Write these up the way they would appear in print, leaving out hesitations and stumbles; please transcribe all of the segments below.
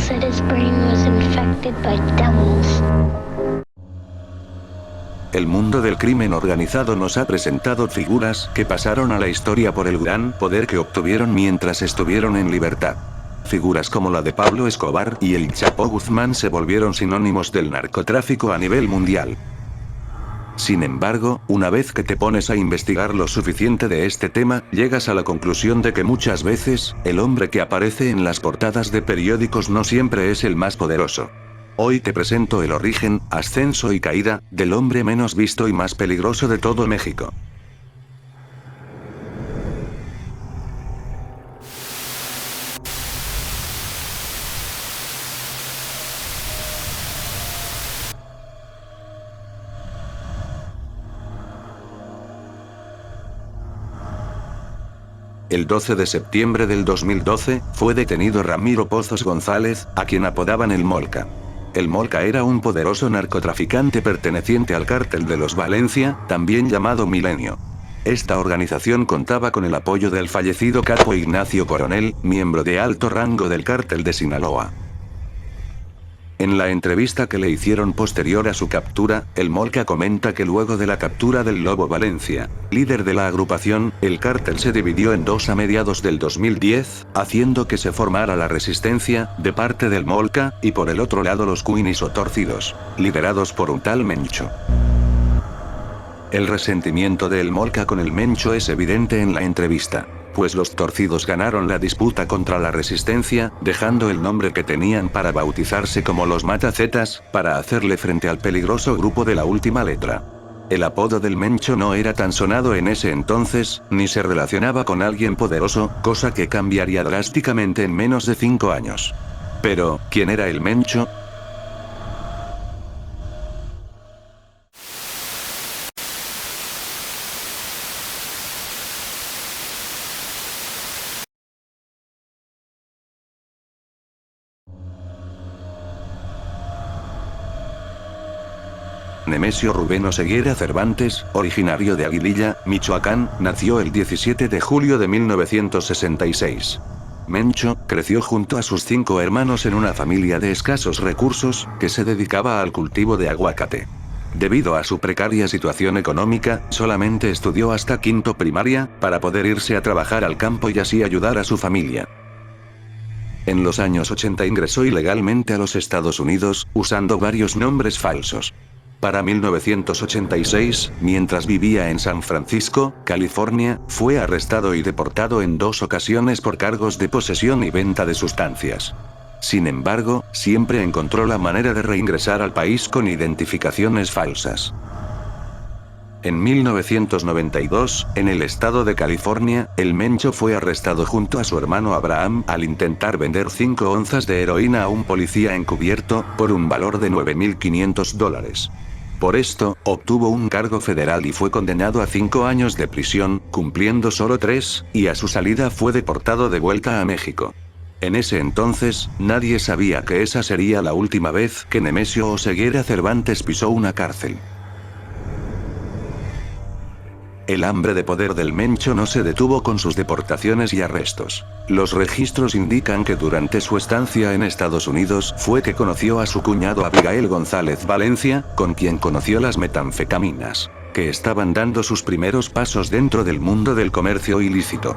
said his brain was infected by devils. El mundo del crimen organizado nos ha presentado figuras que pasaron a la historia por el gran poder que obtuvieron mientras estuvieron en libertad. Figuras como la de Pablo Escobar y el Chapo Guzmán se volvieron sinónimos del narcotráfico a nivel mundial. Sin embargo, una vez que te pones a investigar lo suficiente de este tema, llegas a la conclusión de que muchas veces, el hombre que aparece en las portadas de periódicos no siempre es el más poderoso. Hoy te presento el origen, ascenso y caída, del hombre menos visto y más peligroso de todo México. El 12 de septiembre del 2012, fue detenido Ramiro Pozos González, a quien apodaban el Molca. El Molca era un poderoso narcotraficante perteneciente al cártel de los Valencia, también llamado Milenio. Esta organización contaba con el apoyo del fallecido capo Ignacio Coronel, miembro de alto rango del cártel de Sinaloa. En la entrevista que le hicieron posterior a su captura, el Molca comenta que luego de la captura del Lobo Valencia, líder de la agrupación, el cártel se dividió en dos a mediados del 2010, haciendo que se formara la resistencia, de parte del Molca, y por el otro lado los Cuinis o Torcidos, liderados por un tal Mencho. El resentimiento del Molca con el Mencho es evidente en la entrevista, pues los Torcidos ganaron la disputa contra la resistencia, dejando el nombre que tenían para bautizarse como los Matacetas, para hacerle frente al peligroso grupo de la última letra. El apodo del Mencho no era tan sonado en ese entonces, ni se relacionaba con alguien poderoso, cosa que cambiaría drásticamente en menos de 5 años. Pero, ¿quién era el Mencho? Nemesio Rubén Oseguera Cervantes, originario de Aguililla, Michoacán, nació el 17 de julio de 1966. Mencho, creció junto a sus 5 hermanos en una familia de escasos recursos, que se dedicaba al cultivo de aguacate. Debido a su precaria situación económica, solamente estudió hasta quinto primaria, para poder irse a trabajar al campo y así ayudar a su familia. En los años 80 ingresó ilegalmente a los Estados Unidos, usando varios nombres falsos. Para 1986, mientras vivía en San Francisco, California, fue arrestado y deportado en 2 ocasiones por cargos de posesión y venta de sustancias. Sin embargo, siempre encontró la manera de reingresar al país con identificaciones falsas. En 1992, en el estado de California, el Mencho fue arrestado junto a su hermano Abraham al intentar vender 5 onzas de heroína a un policía encubierto, por un valor de $9.500. Por esto, obtuvo un cargo federal y fue condenado a 5 años de prisión, cumpliendo solo 3, y a su salida fue deportado de vuelta a México. En ese entonces, nadie sabía que esa sería la última vez que Nemesio Oseguera Cervantes pisó una cárcel. El hambre de poder del Mencho no se detuvo con sus deportaciones y arrestos. Los registros indican que durante su estancia en Estados Unidos fue que conoció a su cuñado Abigail González Valencia, con quien conoció las metanfetaminas, que estaban dando sus primeros pasos dentro del mundo del comercio ilícito.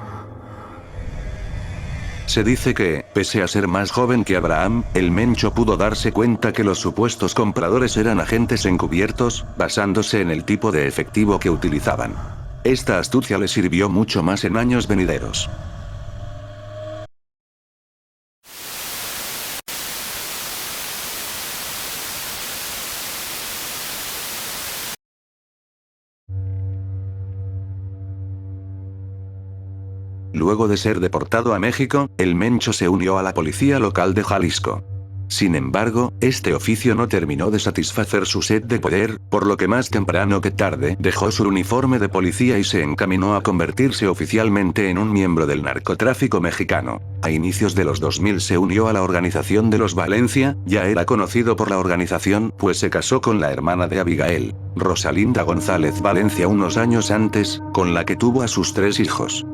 Se dice que, pese a ser más joven que Abraham, el Mencho pudo darse cuenta que los supuestos compradores eran agentes encubiertos, basándose en el tipo de efectivo que utilizaban. Esta astucia le sirvió mucho más en años venideros. Luego de ser deportado a México, el Mencho se unió a la policía local de Jalisco. Sin embargo, este oficio no terminó de satisfacer su sed de poder, por lo que más temprano que tarde dejó su uniforme de policía y se encaminó a convertirse oficialmente en un miembro del narcotráfico mexicano. A inicios de los 2000 se unió a la organización de los Valencia, ya era conocido por la organización pues se casó con la hermana de Abigail, Rosalinda González Valencia unos años antes, con la que tuvo a sus 3 hijos.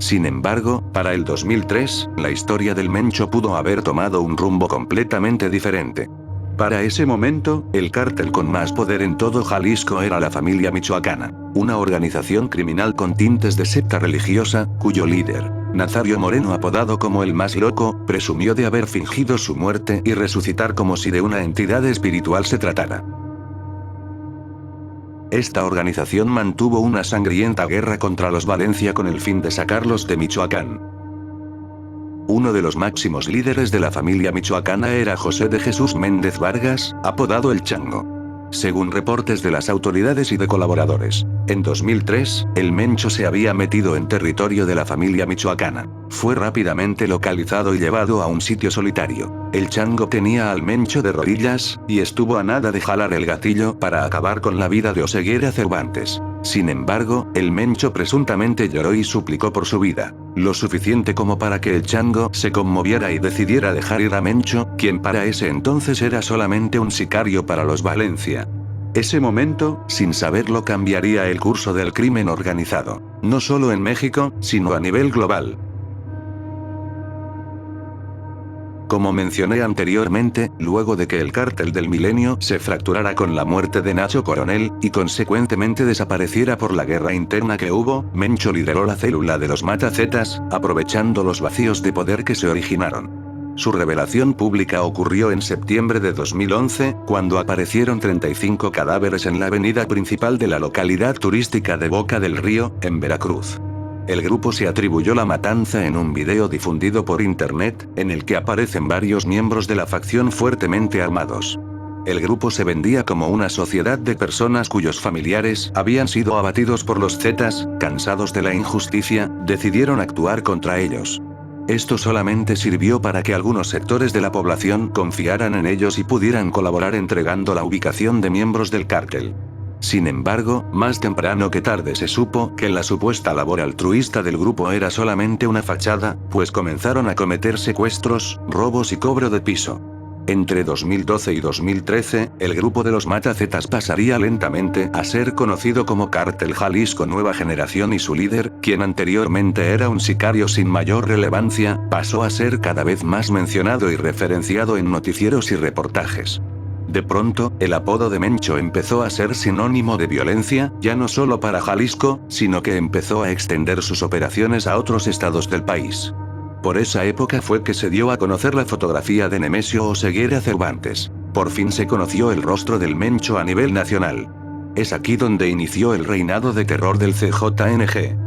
Sin embargo, para el 2003, la historia del Mencho pudo haber tomado un rumbo completamente diferente. Para ese momento, el cártel con más poder en todo Jalisco era la familia michoacana, una organización criminal con tintes de secta religiosa, cuyo líder, Nazario Moreno, apodado como el más loco, presumió de haber fingido su muerte y resucitar como si de una entidad espiritual se tratara. Esta organización mantuvo una sangrienta guerra contra los Valencia con el fin de sacarlos de Michoacán. Uno de los máximos líderes de la familia michoacana era José de Jesús Méndez Vargas, apodado El Chango. Según reportes de las autoridades y de colaboradores, en 2003, el Mencho se había metido en territorio de la familia michoacana. Fue rápidamente localizado y llevado a un sitio solitario. El Chango tenía al Mencho de rodillas, y estuvo a nada de jalar el gatillo para acabar con la vida de Oseguera Cervantes. Sin embargo, el Mencho presuntamente lloró y suplicó por su vida, lo suficiente como para que el Chango se conmoviera y decidiera dejar ir a Mencho, quien para ese entonces era solamente un sicario para los Valencia. Ese momento, sin saberlo, cambiaría el curso del crimen organizado, no solo en México, sino a nivel global. Como mencioné anteriormente, luego de que el cártel del Milenio se fracturara con la muerte de Nacho Coronel, y consecuentemente desapareciera por la guerra interna que hubo, Mencho lideró la célula de los Matazetas, aprovechando los vacíos de poder que se originaron. Su revelación pública ocurrió en septiembre de 2011, cuando aparecieron 35 cadáveres en la avenida principal de la localidad turística de Boca del Río, en Veracruz. El grupo se atribuyó la matanza en un video difundido por internet, en el que aparecen varios miembros de la facción fuertemente armados. El grupo se vendía como una sociedad de personas cuyos familiares habían sido abatidos por los Zetas, cansados de la injusticia, decidieron actuar contra ellos. Esto solamente sirvió para que algunos sectores de la población confiaran en ellos y pudieran colaborar entregando la ubicación de miembros del cártel. Sin embargo, más temprano que tarde se supo que la supuesta labor altruista del grupo era solamente una fachada, pues comenzaron a cometer secuestros, robos y cobro de piso. Entre 2012 y 2013, el grupo de los Matazetas pasaría lentamente a ser conocido como Cártel Jalisco Nueva Generación y su líder, quien anteriormente era un sicario sin mayor relevancia, pasó a ser cada vez más mencionado y referenciado en noticieros y reportajes. De pronto, el apodo de Mencho empezó a ser sinónimo de violencia, ya no solo para Jalisco, sino que empezó a extender sus operaciones a otros estados del país. Por esa época fue que se dio a conocer la fotografía de Nemesio Oseguera Cervantes. Por fin se conoció el rostro del Mencho a nivel nacional. Es aquí donde inició el reinado de terror del CJNG.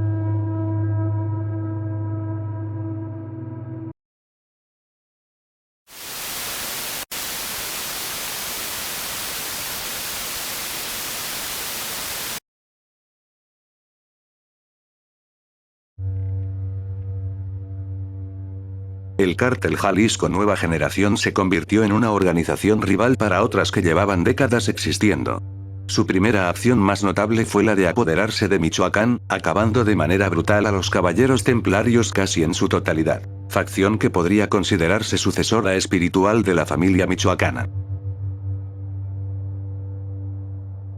El cártel Jalisco Nueva Generación se convirtió en una organización rival para otras que llevaban décadas existiendo. Su primera acción más notable fue la de apoderarse de Michoacán, acabando de manera brutal a los caballeros templarios casi en su totalidad, facción que podría considerarse sucesora espiritual de la familia michoacana.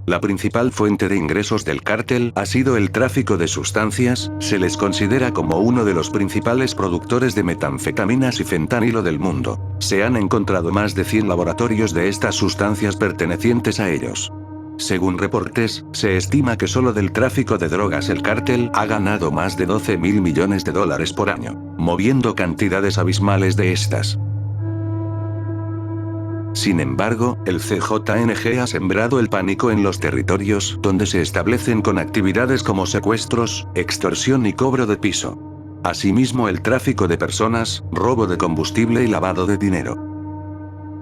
La principal fuente de ingresos del cártel ha sido el tráfico de sustancias, se les considera como uno de los principales productores de metanfetaminas y fentanilo del mundo. Se han encontrado más de 100 laboratorios de estas sustancias pertenecientes a ellos. Según reportes, se estima que solo del tráfico de drogas el cártel ha ganado más de 12.000 millones de dólares por año, moviendo cantidades abismales de estas. Sin embargo, el CJNG ha sembrado el pánico en los territorios donde se establecen con actividades como secuestros, extorsión y cobro de piso. Asimismo, el tráfico de personas, robo de combustible y lavado de dinero.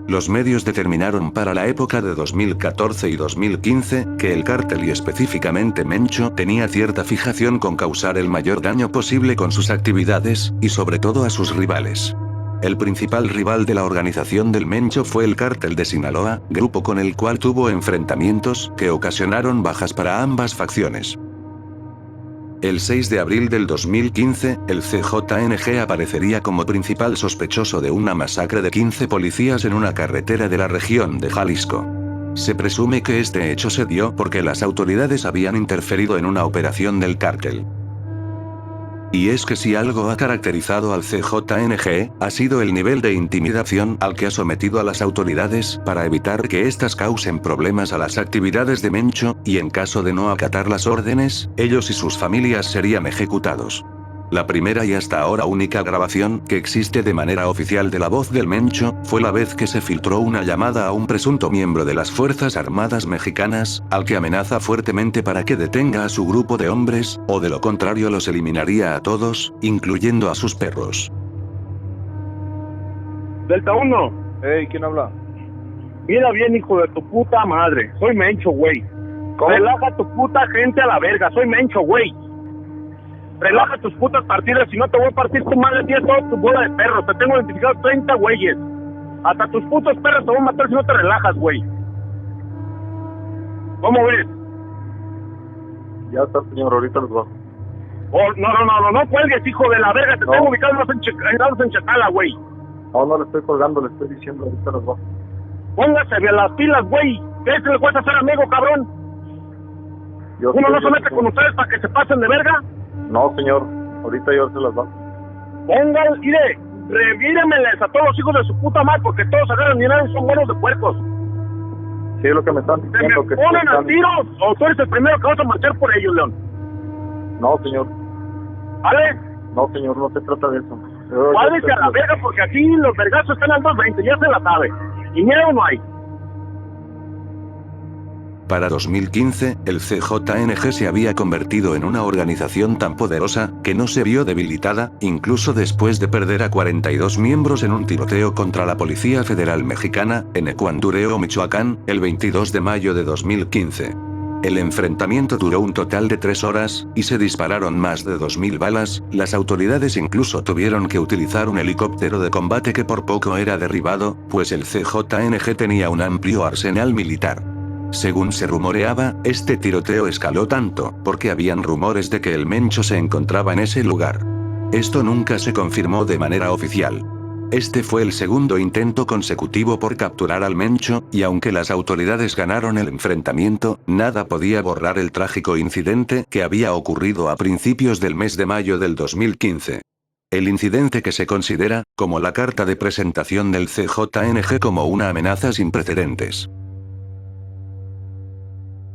Los medios determinaron para la época de 2014 y 2015 que el cártel y específicamente Mencho tenía cierta fijación con causar el mayor daño posible con sus actividades, y sobre todo a sus rivales. El principal rival de la organización del Mencho fue el Cártel de Sinaloa, grupo con el cual tuvo enfrentamientos que ocasionaron bajas para ambas facciones. El 6 de abril del 2015, el CJNG aparecería como principal sospechoso de una masacre de 15 policías en una carretera de la región de Jalisco. Se presume que este hecho se dio porque las autoridades habían interferido en una operación del cártel. Y es que si algo ha caracterizado al CJNG, ha sido el nivel de intimidación al que ha sometido a las autoridades para evitar que éstas causen problemas a las actividades de Mencho, y en caso de no acatar las órdenes, ellos y sus familias serían ejecutados. La primera y hasta ahora única grabación que existe de manera oficial de la voz del Mencho, fue la vez que se filtró una llamada a un presunto miembro de las Fuerzas Armadas Mexicanas, al que amenaza fuertemente para que detenga a su grupo de hombres, o de lo contrario los eliminaría a todos, incluyendo a sus perros. Delta 1. Hey, ¿quién habla? Mira bien, hijo de tu puta madre. Soy Mencho, güey. ¿Cómo? Relaja tu puta gente a la verga. Soy Mencho, güey. Relaja tus putas partidas, si no te voy a partir tu madre, tienes toda tu bola de perros. Te tengo identificado 30 güeyes. Hasta tus putos perros te voy a matar si no te relajas, güey. ¿Cómo ves? Ya está, señor, ahorita los bajo. Oh, no cuelgues, hijo de la verga. Te No. tengo ubicados en Chacala, güey. No le estoy colgando, le estoy diciendo, ahorita los bajo. Póngase bien las pilas, güey. ¿Qué es que le cuesta ser amigo, cabrón? Yo ¿Uno no estoy- se mete con ustedes para que se pasen de verga? No, señor, ahorita yo se las bajo. Pongan, mire, revíremeles a todos los hijos de su puta madre, porque todos agarran dinero y son buenos de puercos. Sí, es lo que me están ¿Se diciendo. me que ponen a están- tiros o tú eres el primero que vas a marchar por ellos, León? No, señor, ¿Vale? no, señor, no se trata de eso. Váyase a la verga, porque aquí los vergazos están al 220, ya se la sabe. Y miedo no hay. Para 2015, el CJNG se había convertido en una organización tan poderosa, que no se vio debilitada, incluso después de perder a 42 miembros en un tiroteo contra la Policía Federal Mexicana, en Ecuandureo, Michoacán, el 22 de mayo de 2015. El enfrentamiento duró un total de 3 horas, y se dispararon más de 2000 balas, las autoridades incluso tuvieron que utilizar un helicóptero de combate que por poco era derribado, pues el CJNG tenía un amplio arsenal militar. Según se rumoreaba, este tiroteo escaló tanto, porque habían rumores de que el Mencho se encontraba en ese lugar. Esto nunca se confirmó de manera oficial. Este fue el segundo intento consecutivo por capturar al Mencho, y aunque las autoridades ganaron el enfrentamiento, nada podía borrar el trágico incidente que había ocurrido a principios del mes de mayo del 2015. El incidente que se considera, como la carta de presentación del CJNG como una amenaza sin precedentes.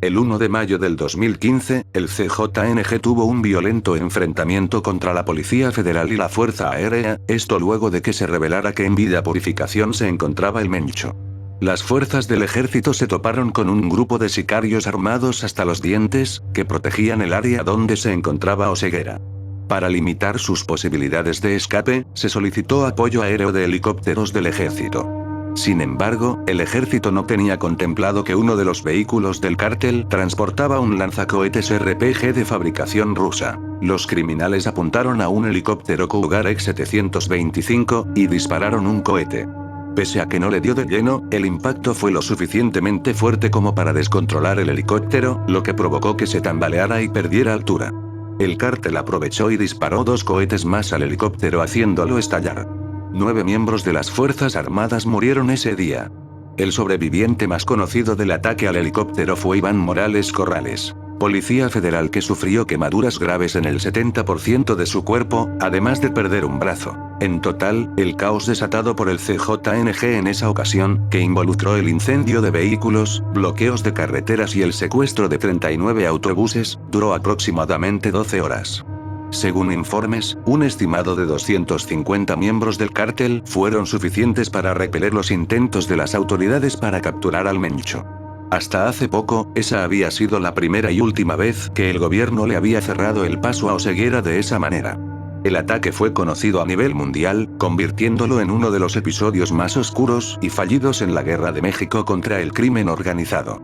El 1 de mayo del 2015, el CJNG tuvo un violento enfrentamiento contra la Policía Federal y la Fuerza Aérea, esto luego de que se revelara que en Villa Purificación se encontraba el Mencho. Las fuerzas del ejército se toparon con un grupo de sicarios armados hasta los dientes, que protegían el área donde se encontraba Oseguera. Para limitar sus posibilidades de escape, se solicitó apoyo aéreo de helicópteros del ejército. Sin embargo, el ejército no tenía contemplado que uno de los vehículos del cártel transportaba un lanzacohetes RPG de fabricación rusa. Los criminales apuntaron a un helicóptero Cougar X-725, y dispararon un cohete. Pese a que no le dio de lleno, el impacto fue lo suficientemente fuerte como para descontrolar el helicóptero, lo que provocó que se tambaleara y perdiera altura. El cártel aprovechó y disparó 2 cohetes más al helicóptero haciéndolo estallar. 9 miembros de las Fuerzas Armadas murieron ese día. El sobreviviente más conocido del ataque al helicóptero fue Iván Morales Corrales, policía federal que sufrió quemaduras graves en el 70% de su cuerpo, además de perder un brazo. En total, el caos desatado por el CJNG en esa ocasión, que involucró el incendio de vehículos, bloqueos de carreteras y el secuestro de 39 autobuses, duró aproximadamente 12 horas. Según informes, un estimado de 250 miembros del cártel fueron suficientes para repeler los intentos de las autoridades para capturar al Mencho. Hasta hace poco, esa había sido la primera y última vez que el gobierno le había cerrado el paso a Oseguera de esa manera. El ataque fue conocido a nivel mundial, convirtiéndolo en uno de los episodios más oscuros y fallidos en la Guerra de México contra el crimen organizado.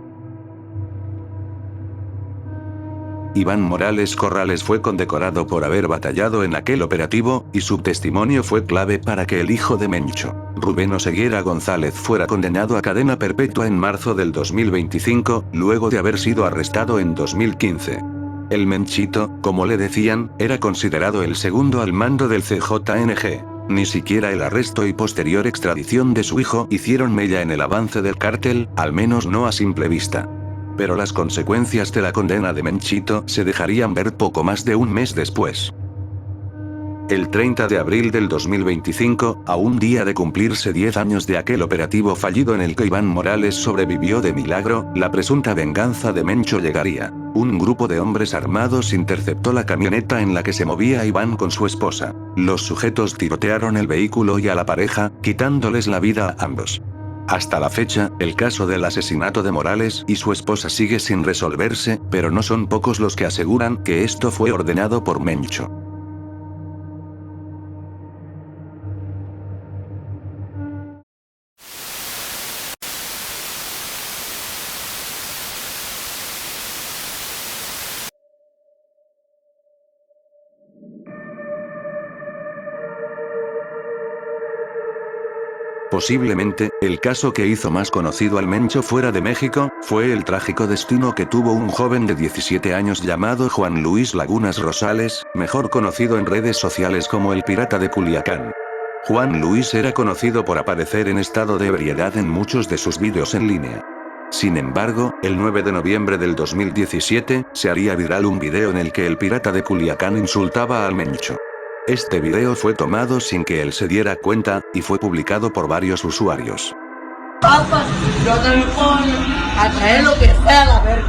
Iván Morales Corrales fue condecorado por haber batallado en aquel operativo, y su testimonio fue clave para que el hijo de Mencho, Rubén Oseguera González, fuera condenado a cadena perpetua en marzo del 2025, luego de haber sido arrestado en 2015. El Menchito, como le decían, era considerado el segundo al mando del CJNG. Ni siquiera el arresto y posterior extradición de su hijo hicieron mella en el avance del cártel, al menos no a simple vista. Pero las consecuencias de la condena de Menchito se dejarían ver poco más de un mes después. El 30 de abril del 2025, a un día de cumplirse 10 años de aquel operativo fallido en el que Iván Morales sobrevivió de milagro, la presunta venganza de Mencho llegaría. Un grupo de hombres armados interceptó la camioneta en la que se movía Iván con su esposa. Los sujetos tirotearon el vehículo y a la pareja, quitándoles la vida a ambos. Hasta la fecha, el caso del asesinato de Morales y su esposa sigue sin resolverse, pero no son pocos los que aseguran que esto fue ordenado por Mencho. Posiblemente, el caso que hizo más conocido al Mencho fuera de México, fue el trágico destino que tuvo un joven de 17 años llamado Juan Luis Lagunas Rosales, mejor conocido en redes sociales como el Pirata de Culiacán. Juan Luis era conocido por aparecer en estado de ebriedad en muchos de sus vídeos en línea. Sin embargo, el 9 de noviembre del 2017, se haría viral un video en el que el Pirata de Culiacán insultaba al Mencho. Este video fue tomado sin que él se diera cuenta, y fue publicado por varios usuarios. Papas, yo te me pongo a traer lo que sea a la verga.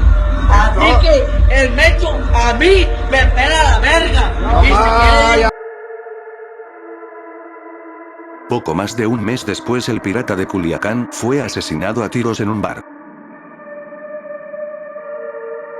Así que el Mencho a mí me pela la verga. Poco más de un mes después el Pirata de Culiacán fue asesinado a tiros en un bar.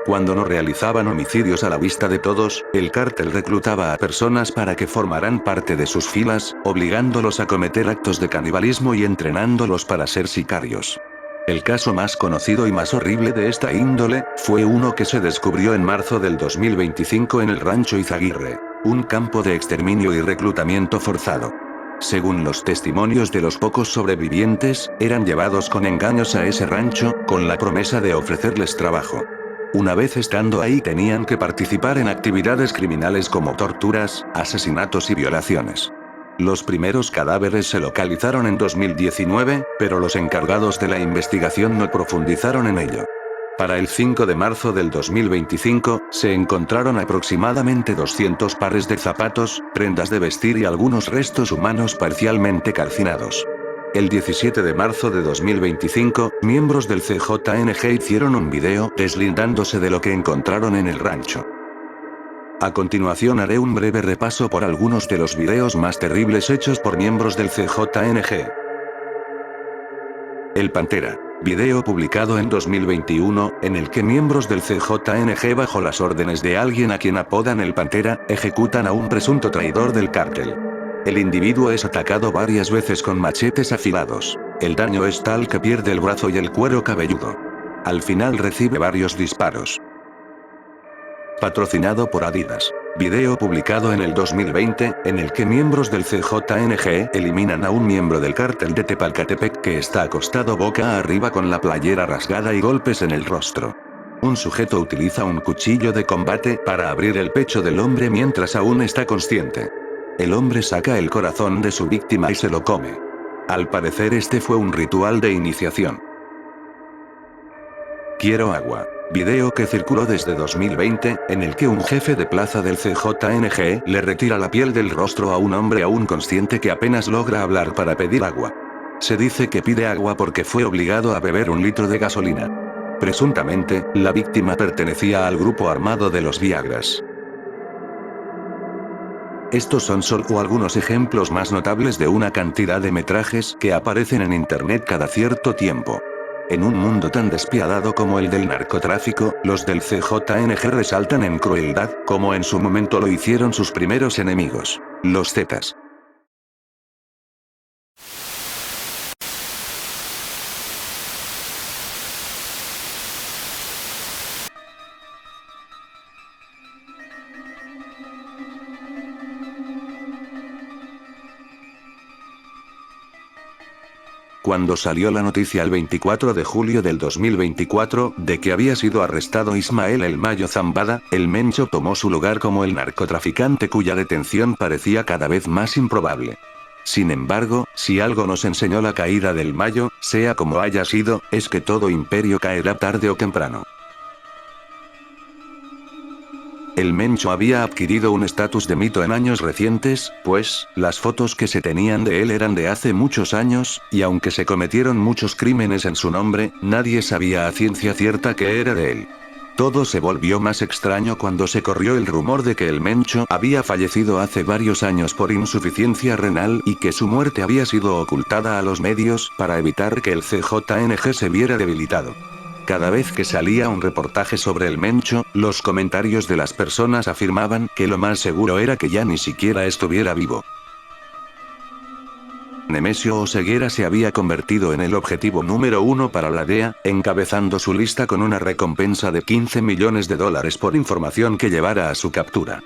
Cuando no realizaban homicidios a la vista de todos, el cártel reclutaba a personas para que formaran parte de sus filas, obligándolos a cometer actos de canibalismo y entrenándolos para ser sicarios. El caso más conocido y más horrible de esta índole, fue uno que se descubrió en marzo del 2025 en el rancho Izaguirre, un campo de exterminio y reclutamiento forzado. Según los testimonios de los pocos sobrevivientes, eran llevados con engaños a ese rancho, con la promesa de ofrecerles trabajo. Una vez estando ahí tenían que participar en actividades criminales como torturas, asesinatos y violaciones. Los primeros cadáveres se localizaron en 2019, pero los encargados de la investigación no profundizaron en ello. Para el 5 de marzo del 2025, se encontraron aproximadamente 200 pares de zapatos, prendas de vestir y algunos restos humanos parcialmente calcinados. El 17 de marzo de 2025, miembros del CJNG hicieron un video deslindándose de lo que encontraron en el rancho. A continuación haré un breve repaso por algunos de los videos más terribles hechos por miembros del CJNG. El Pantera. Video publicado en 2021, en el que miembros del CJNG bajo las órdenes de alguien a quien apodan el Pantera, ejecutan a un presunto traidor del cártel. El individuo es atacado varias veces con machetes afilados. El daño es tal que pierde el brazo y el cuero cabelludo. Al final recibe varios disparos. Patrocinado por Adidas. Video publicado en el 2020, en el que miembros del CJNG eliminan a un miembro del cártel de Tepalcatepec que está acostado boca arriba con la playera rasgada y golpes en el rostro. Un sujeto utiliza un cuchillo de combate para abrir el pecho del hombre mientras aún está consciente. El hombre saca el corazón de su víctima y se lo come. Al parecer este fue un ritual de iniciación. Quiero agua. Video que circuló desde 2020, en el que un jefe de plaza del CJNG le retira la piel del rostro a un hombre aún consciente que apenas logra hablar para pedir agua. Se dice que pide agua porque fue obligado a beber 1 litro de gasolina. Presuntamente, la víctima pertenecía al grupo armado de los Viagras. Estos son solo algunos ejemplos más notables de una cantidad de metrajes que aparecen en internet cada cierto tiempo. En un mundo tan despiadado como el del narcotráfico, los del CJNG resaltan en crueldad, como en su momento lo hicieron sus primeros enemigos, los Zetas. Cuando salió la noticia el 24 de julio del 2024, de que había sido arrestado Ismael El Mayo Zambada, el Mencho tomó su lugar como el narcotraficante cuya detención parecía cada vez más improbable. Sin embargo, si algo nos enseñó la caída del Mayo, sea como haya sido, es que todo imperio caerá tarde o temprano. El Mencho había adquirido un estatus de mito en años recientes, pues, las fotos que se tenían de él eran de hace muchos años, y aunque se cometieron muchos crímenes en su nombre, nadie sabía a ciencia cierta que era de él. Todo se volvió más extraño cuando se corrió el rumor de que el Mencho había fallecido hace varios años por insuficiencia renal y que su muerte había sido ocultada a los medios para evitar que el CJNG se viera debilitado. Cada vez que salía un reportaje sobre el Mencho, los comentarios de las personas afirmaban que lo más seguro era que ya ni siquiera estuviera vivo. Nemesio Oseguera se había convertido en el objetivo número 1 para la DEA, encabezando su lista con una recompensa de $15 millones por información que llevara a su captura.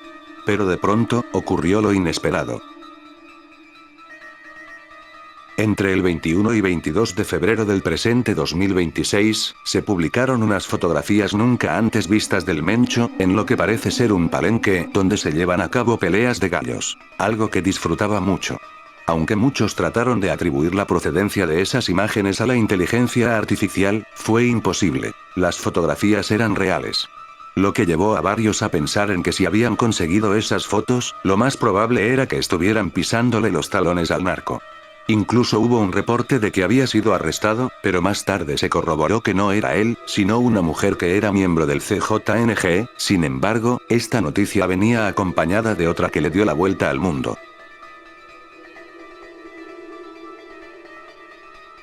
Pero de pronto, ocurrió lo inesperado. Entre el 21 y 22 de febrero del presente 2026, se publicaron unas fotografías nunca antes vistas del Mencho, en lo que parece ser un palenque, donde se llevan a cabo peleas de gallos. Algo que disfrutaba mucho. Aunque muchos trataron de atribuir la procedencia de esas imágenes a la inteligencia artificial, fue imposible. Las fotografías eran reales. Lo que llevó a varios a pensar en que si habían conseguido esas fotos, lo más probable era que estuvieran pisándole los talones al narco. Incluso hubo un reporte de que había sido arrestado, pero más tarde se corroboró que no era él, sino una mujer que era miembro del CJNG. Sin embargo, esta noticia venía acompañada de otra que le dio la vuelta al mundo.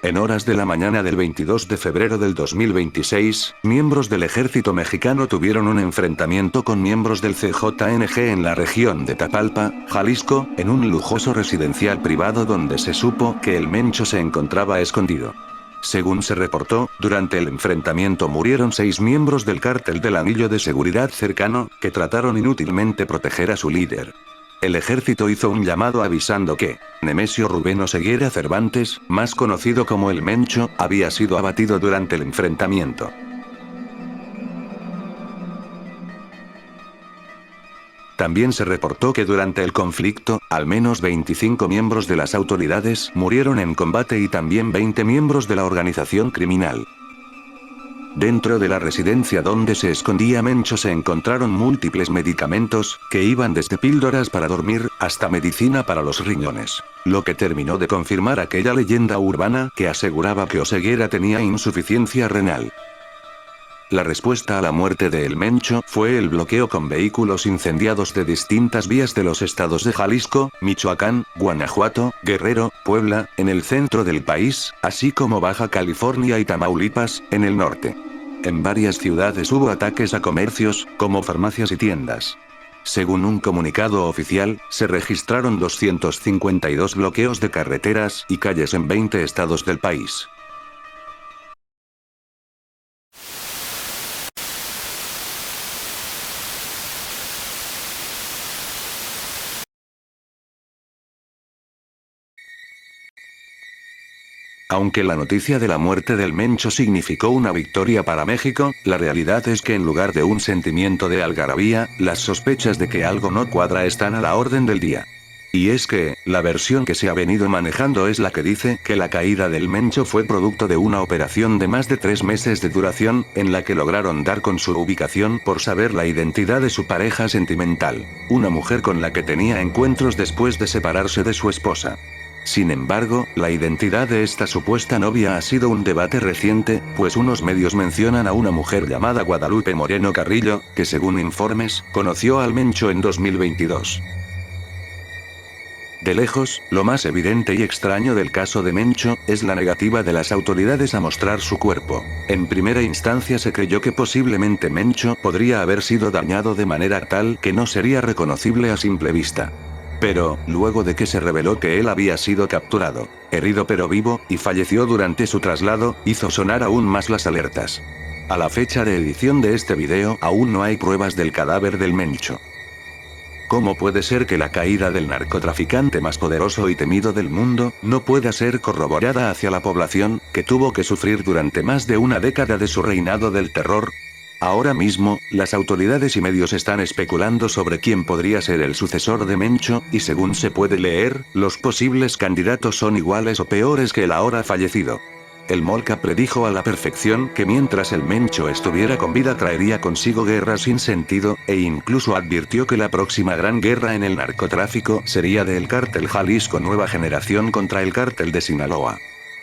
En horas de la mañana del 22 de febrero del 2026, miembros del ejército mexicano tuvieron un enfrentamiento con miembros del CJNG en la región de Tapalpa, Jalisco, en un lujoso residencial privado donde se supo que el Mencho se encontraba escondido. Según se reportó, durante el enfrentamiento murieron 6 miembros del cártel del Anillo de Seguridad cercano, que trataron inútilmente proteger a su líder. El ejército hizo un llamado avisando que Nemesio Rubén Oseguera Cervantes, más conocido como el Mencho, había sido abatido durante el enfrentamiento. También se reportó que durante el conflicto, al menos 25 miembros de las autoridades murieron en combate y también 20 miembros de la organización criminal. Dentro de la residencia donde se escondía Mencho se encontraron múltiples medicamentos, que iban desde píldoras para dormir, hasta medicina para los riñones. Lo que terminó de confirmar aquella leyenda urbana que aseguraba que Oseguera tenía insuficiencia renal. La respuesta a la muerte de El Mencho fue el bloqueo con vehículos incendiados de distintas vías de los estados de Jalisco, Michoacán, Guanajuato, Guerrero, Puebla, en el centro del país, así como Baja California y Tamaulipas, en el norte. En varias ciudades hubo ataques a comercios, como farmacias y tiendas. Según un comunicado oficial, se registraron 252 bloqueos de carreteras y calles en 20 estados del país. Aunque la noticia de la muerte del Mencho significó una victoria para México, la realidad es que en lugar de un sentimiento de algarabía, las sospechas de que algo no cuadra están a la orden del día. Y es que, la versión que se ha venido manejando es la que dice que la caída del Mencho fue producto de una operación de más de 3 meses de duración, en la que lograron dar con su ubicación por saber la identidad de su pareja sentimental, una mujer con la que tenía encuentros después de separarse de su esposa. Sin embargo, la identidad de esta supuesta novia ha sido un debate reciente, pues unos medios mencionan a una mujer llamada Guadalupe Moreno Carrillo, que según informes, conoció al Mencho en 2022. De lejos, lo más evidente y extraño del caso de Mencho, es la negativa de las autoridades a mostrar su cuerpo. En primera instancia se creyó que posiblemente Mencho podría haber sido dañado de manera tal que no sería reconocible a simple vista. Pero, luego de que se reveló que él había sido capturado, herido pero vivo, y falleció durante su traslado, hizo sonar aún más las alertas. A la fecha de edición de este video, aún no hay pruebas del cadáver del Mencho. ¿Cómo puede ser que la caída del narcotraficante más poderoso y temido del mundo, no pueda ser corroborada hacia la población, que tuvo que sufrir durante más de una década de su reinado del terror? Ahora mismo, las autoridades y medios están especulando sobre quién podría ser el sucesor de Mencho, y según se puede leer, los posibles candidatos son iguales o peores que el ahora fallecido. El Molca predijo a la perfección que mientras el Mencho estuviera con vida traería consigo guerra sin sentido, e incluso advirtió que la próxima gran guerra en el narcotráfico sería del cártel Jalisco Nueva Generación contra el cártel de Sinaloa.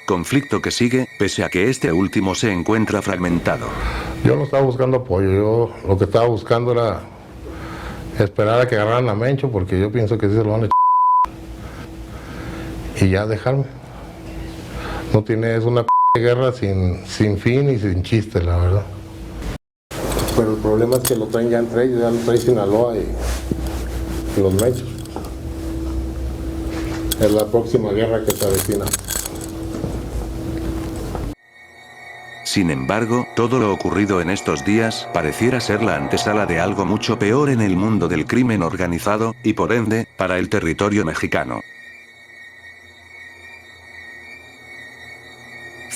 Conflicto que sigue, pese a que este último se encuentra fragmentado. Yo no estaba buscando apoyo, yo lo que estaba buscando era esperar a que agarraran a Mencho, porque yo pienso que sí se lo van a y ya dejarme. No tiene, es una guerra sin fin y sin chiste, la verdad. Pero el problema es que lo traen ya entre ellos, ya lo trae Sinaloa y los Menchos. Es la próxima guerra que se avecina. Sin embargo, todo lo ocurrido en estos días pareciera ser la antesala de algo mucho peor en el mundo del crimen organizado, y por ende, para el territorio mexicano.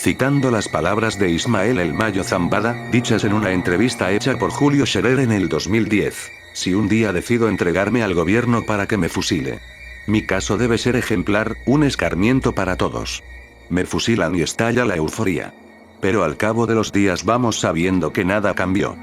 Citando las palabras de Ismael El Mayo Zambada, dichas en una entrevista hecha por Julio Scherer en el 2010. Si un día decido entregarme al gobierno para que me fusile. Mi caso debe ser ejemplar, un escarmiento para todos. Me fusilan y estalla la euforia. Pero al cabo de los días vamos sabiendo que nada cambió.